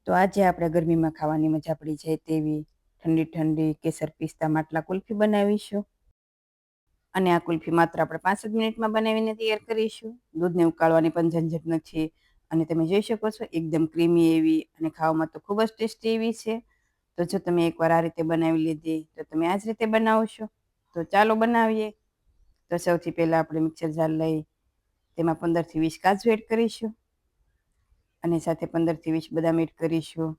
તો આજે આપણે ગરમીમાં ખાવાની મજા પડી જાય તેવી ઠંડી ઠંડી કેસર પિસ્તા માટલા કુલ્ફી બનાવીશું. અને આ કુલ્ફી માત્ર આપણે 5 જ મિનિટમાં બનાવીને તૈયાર કરીશું. દૂધને ઉકાળવાની પણ ઝંઝટ નથી. અને તમે જોઈ શકો છો એકદમ ક્રીમી એવી અને ખાવામાં તો ખૂબ જ ટેસ્ટી એવી છે. તો જો તમે એકવાર આ રીતે બનાવી લીધી તો તમે આ જ રીતે બનાવશો. તો ચાલો બનાવીએ. તો સૌથી પહેલાં આપણે મિક્સર જાર લઈ તેમાં 15 થી 20 કાજુ એડ કરીશું. અને સાથે 15 થી 20 બદામ એડ કરીશું.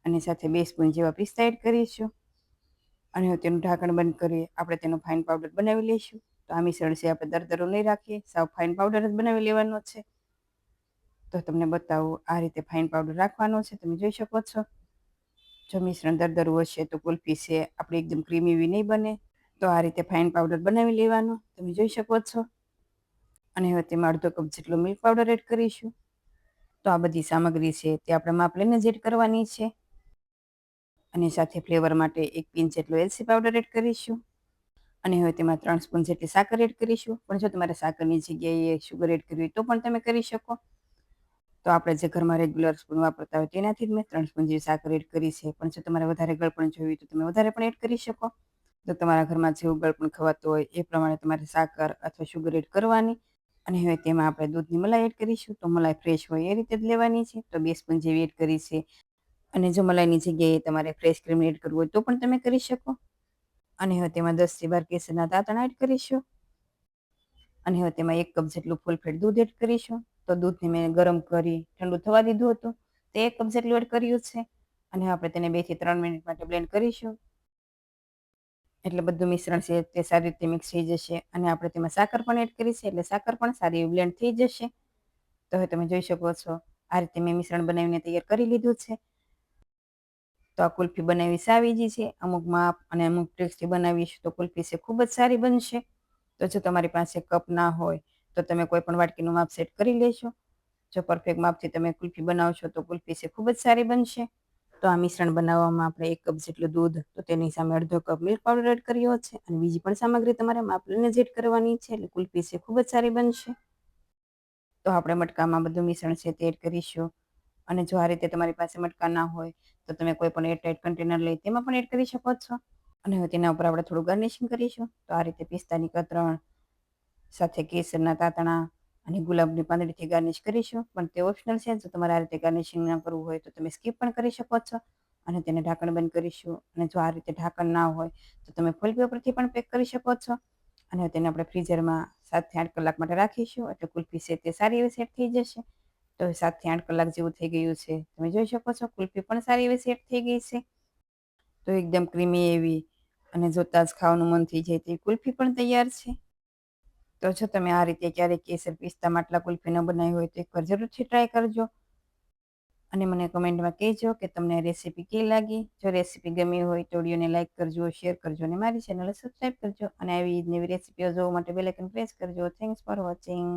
અને સાથે 2 સ્પૂન જેવા પિસ્તા એડ કરીશું. અને હવે તેનું ઢાંકણ બંધ કરી આપણે તેનો ફાઇન પાવડર બનાવી લઈશું. તો આ મિશ્રણ છે આપણે દરદરો નહીં રાખીએ, સાવ ફાઇન પાવડર જ બનાવી લેવાનો છે. તો તમને બતાવું આ રીતે ફાઇન પાવડર રાખવાનો છે. તમે જોઈ શકો છો. જો મિશ્રણ દરદરું હશે તો કુલ્ફી છે આપણે એકદમ ક્રીમી એવી નહીં બને. તો આ રીતે ફાઇન પાવડર બનાવી લેવાનો. તમે જોઈ શકો છો. અને હવે તેમાં અડધો કપ જેટલો મિલ્ક પાવડર એડ કરીશું. તો આ બધી સામગ્રી છે તે આપણે માપ લઈને જ એડ કરવાની છે. અને સાથે ફ્લેવર માટે 1 પિંચ જેટલો એલચી પાવડર એડ કરીશું. અને હવે તેમાં 3 સ્પૂન જેટલી સાકર એડ કરીશું. પણ જો તમારે સાકરની જગ્યાએ શુગર એડ કરવી હોય તો પણ તમે કરી શકો. તો આપણે જે ઘરમાં રેગ્યુલર સ્પૂન વાપરતા હોય તેનાથી જ મેં 3 સ્પૂન જેવી સાકર એડ કરી છે. પણ જો તમારે વધારે ગળપણ જોવી હોય તો તમે વધારે પણ એડ કરી શકો. તો તમારા ઘરમાં જેવું ગળપણ ખવાતું હોય એ પ્રમાણે તમારે સાકર અથવા શુગર એડ કરવાની. અને હવે તેમાં આપણે દૂધની મલાઈ એડ કરીશું. તો મલાઈ ફ્રેશ હોય એ રીતે જ લેવાની છે. તો 2 સ્પૂન જેવી એડ કરી છે. અને જો મલાઈની જગ્યાએ તમારે ફ્રેશ ક્રીમ એડ કરવું હોય તો પણ તમે કરી શકો. અને હવે તેમાં 10 થી 12 કેસરના દાંતણા એડ કરીશું. અને હવે તેમાં 1 કપ જેટલું ફૂલ ફેટ દૂધ એડ કરીશું. તો દૂધને મેં ગરમ કરી ઠંડુ થવા દીધું હતું. તે 1 કપ જેટલું એડ કર્યું છે. અને આપણે તેને 2 થી 3 મિનિટ માટે બ્લેન્ડ કરીશું. એટલે બધું મિશ્રણ છે તે સારી રીતે મિક્સ થઈ જશે. અને આપણે તેમાં સાકર પણ એડ કરી છે એટલે સાકર પણ સારી એવી બ્લેન્ડ થઈ જશે. તો હવે તમે જોઈ શકો છો આ રીતે મેં મિશ્રણ બનાવીને તૈયાર કરી લીધું છે. તો આ કુલ્ફી બનાવવી સાવ ઈઝી છે. અમુક માપ અને અમુક ટ્રિક્સથી બનાવીશું તો કુલ્ફી છે ખૂબ જ સારી બનશે. તો જો તમારી પાસે કપ ના હોય તો તમે કોઈ પણ વાટકીનું માપ સેટ કરી લેશો. જો પરફેક્ટ માપથી તમે કુલ્ફી બનાવશો તો કુલ્ફી છે ખૂબ જ સારી બનશે. તો આ મિશ્રણ બનાવવામાં આપણે 1 કપ જેટલું દૂધ તો તેની સામે અડધો કપ મિલ્ક પાવડર એડ કર્યો છે. અને બીજી પણ સામગ્રી તમારે માપ લઈને જ એડ કરવાની છે. એટલે કુલ્ફી છે ખૂબ જ સારી બનશે. તો આપણે મટકામાં બધું મિશ્રણ છે તે એડ કરીશું. અને જો આ રીતે તમારી પાસે મટકા ના હોય તો તમે કોઈ પણ એરટાઇટ કન્ટેનર લઈ તેમાં પણ એડ કરી શકો છો. અને હવે તેના ઉપર આપણે થોડું ગાર્નિશિંગ કરીશું. તો આ રીતે પિસ્તાની કતરણ સાથે કેસરના તાતણા અને ગુલાબની પાંદડીથી ગાર્નિશ કરીશું. પણ તે ઓપ્શનલ છે. જો તમારે આ રીતે ગાર્નિશિંગ ના કરવું હોય તો તમે સ્કીપ પણ કરી શકો છો. અને તેને ઢાંકણ બંધ કરીશું. અને જો આ રીતે ઢાંકણ ના હોય તો તમે ફોઇલ પેપરથી પણ પેક કરી શકો છો. અને તેને આપણે ફ્રીઝરમાં 7 થી 8 કલાક માટે રાખીશું. એટલે કુલ્ફી છે તે સારી એવી સેટ થઈ જશે. તો 7 થી 8 કલાક જેવું થઈ ગયું છે. તમે જોઈ શકો છો કુલ્ફી પણ સારી એવી સેટ થઈ ગઈ છે. તો એકદમ ક્રીમી એવી અને જોતાં જ ખાવાનું મન થઈ જાય તેવી કુલ્ફી પણ તૈયાર છે. તો જો તમે આ રીતે ક્યારેક કેસર પિસ્તા માટલા કુલ્ફી ન બનાવી હોય તો એકવાર જરૂરથી ટ્રાય કરજો. અને મને કમેન્ટમાં કહેજો કે તમને રેસીપી કેવી લાગી. જો રેસીપી ગમી હોય તો વિડીયોને લાઇક કરજો, શેર કરજો અને મારી ચેનલને સબસ્ક્રાઈબ કરજો. અને આવી નવી રેસીપીઓ જોવા માટે બેલ આઇકન પ્રેસ કરજો. Thanks for watching.